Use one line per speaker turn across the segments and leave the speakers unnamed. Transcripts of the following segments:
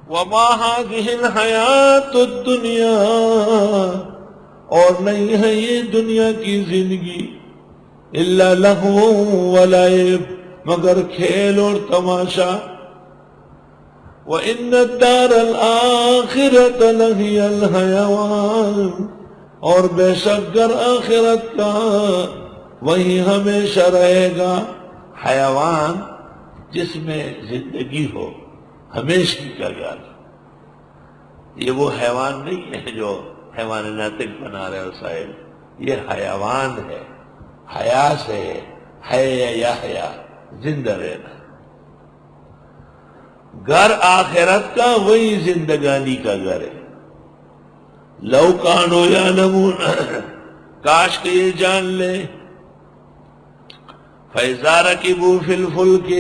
وما هذه الحیات الدنیا، اور نہیں ہے یہ دنیا کی زندگی، الا لہو ولعب، مگر کھیل اور تماشا، وَإِنَّ الدَّارَ الْآخِرَةَ لَهِيَ الْحَيَوَانُ، اور بے شک گر آخرت کا وہی ہمیشہ رہے گا۔ حیوان جس میں زندگی ہو، ہمیشہ کا گھر، یہ وہ حیوان نہیں ہے جو حیوان ناطق بنا رہے وسائل، یہ حیوان ہے، حیا سے ہے، یا زندہ رہنا۔ گھر آخرت کا وہی زندگانی کا گھر ہے۔ لو کانوا یعلمون، کاش کہ یہ جان لے، فَإِذَا رَكِبُوا فِي الْفُلْكِ،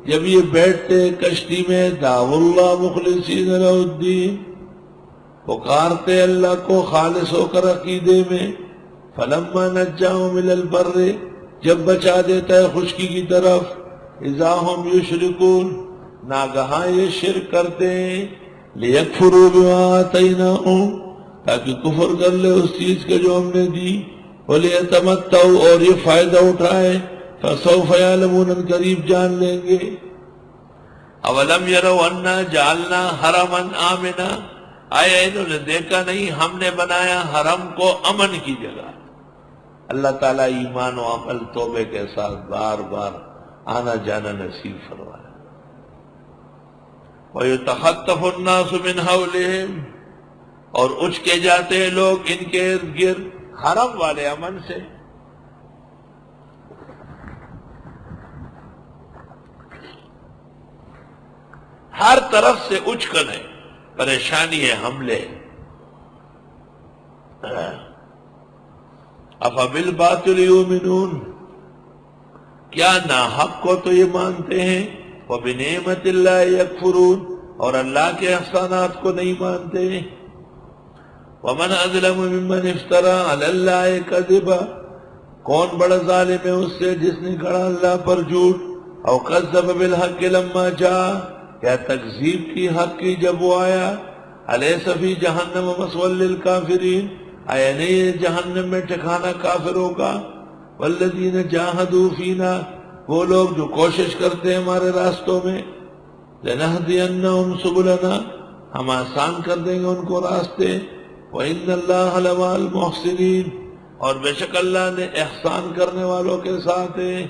جب یہ بیٹھتے کشتی میں، دعوا اللہ مخلصین لہ الدین، پکارتے اللہ کو خالص ہو کر عقیدے میں، فَلَمَّا نَجَّاهُمْ إِلَى الْبَرِّ، جب بچا دیتا ہے خشکی کی طرف، اذا ہم یشرکون، ناگہاں یہ شرک کرتے ہیں، لیکفروا بما آتیناہم، تاکہ کفر کر لے اس چیز کا جو ہم نے دی، ولیتمتعوا، اور یہ فائدہ اٹھائے، فسوف یعلمون، ان قریب جان لیں گے۔ اولم یروا انا جعلنا حرما آمنا، آیا انہوں نے دیکھا نہیں ہم نے بنایا حرم کو امن کی جگہ۔ اللہ تعالیٰ ایمان و عمل توبے کے ساتھ بار بار آنا جانا نصیب فرمائے۔ وَيُتَخَطَّفُ النَّاسُ مِنْ حَوْلِهِمْ، اور اچھ کے جاتے ہیں لوگ ان کے ارد گرد، حرم والے امن سے۔ ہر طرف سے اچکن ہے، پریشانی ہے، حملے۔ اَفَبِالْبَاطِلِ يُؤْمِنُونَ، کیا ناحق کو تو یہ مانتے ہیں، وَبِنِعْمَةِ اللَّهِ يَكْفُرُونَ، اور اللہ کے احسانات کو نہیں مانتے۔ وَمَنْ أَظْلَمُ مِمَّنِ افْتَرَىٰ عَلَى اللَّهِ كَذِبًا، کون بڑا ظالم ہے اس سے جس نے گھڑا اللہ پر جھوٹ، او کذب بالحق لما جاء، کیا تکذیب کی حق کی جب وہ آیا، الیس فی جہنم مثوی للکافرین، آیا نہیں جہنم میں ٹھکانہ کافروں کا، والذین جاہدوا فینا، وہ لوگ جو کوشش کرتے ہیں ہمارے راستوں میں، لنہدینہم سبلنا، ہم آسان کر دیں گے ان کو راستے، وَإِنَّ اللَّهَ لَمَعَ الْمُحْسِنِينَ، اور بے شک اللہ نے احسان کرنے والوں کے ساتھ ہے۔